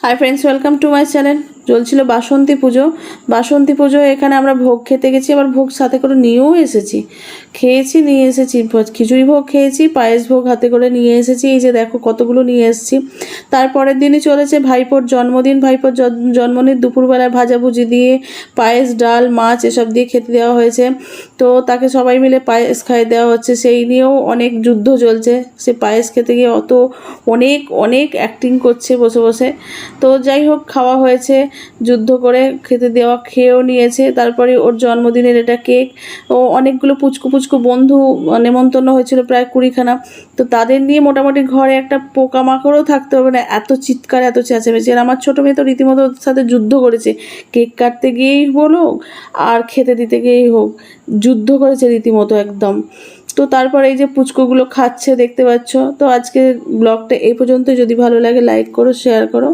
Hi friends, welcome to my channel. চলছিল বাসন্তী পুজো। এখানে আমরা ভোগ খেতে গেছি, আবার ভোগ সাথে করে নিয়েও এসেছি। নিয়ে এসেছি খিচুড়ি ভোগ খেয়েছি, পায়েস ভোগ হাতে করে নিয়ে এসেছি। এই যে দেখো কতগুলো নিয়ে এসেছি। তারপরের দিনই চলেছে ভাইপোর জন্মদিন। ভাইপোর জন্মদিন দুপুরবেলায় ভাজাভুজি দিয়ে পায়েস, ডাল, মাছ এসব দিয়ে খেতে দেওয়া হয়েছে। তো তাকে সবাই মিলে পায়েস খাইয়ে দেওয়া হচ্ছে। সেই নিয়েও অনেক যুদ্ধ চলছে। সে পায়েস খেতে গিয়ে অনেক অনেক অ্যাক্টিং করছে বসে বসে। তো যাই হোক, খাওয়া হয়েছে, যুদ্ধ করে খেয়েও নিয়েছে। তারপরে ওর জন্মদিনের এটা কেক। ও অনেকগুলো পুচকু বন্ধু নেমন্তন্ন হয়েছিল, প্রায় 20খানা। তো তাদের নিয়ে মোটামুটি ঘরে একটা পোকামাকড়ও থাকতে হবে না, এত চিৎকার, এত চেঁচামেচি। আর আমার ছোটো মেয়ে তো রীতিমতো ওর সাথে যুদ্ধ করেছে। কেক কাটতে গিয়েই বলুক আর খেতে দিতে গিয়েই হোক, যুদ্ধ করেছে রীতিমতো একদম। তো তারপর এই যে পুচকুগুলো খাচ্ছে দেখতে পাচ্ছ। তো আজকে ব্লগটা এই পর্যন্ত। যদি ভালো লাগে লাইক করো, শেয়ার করো।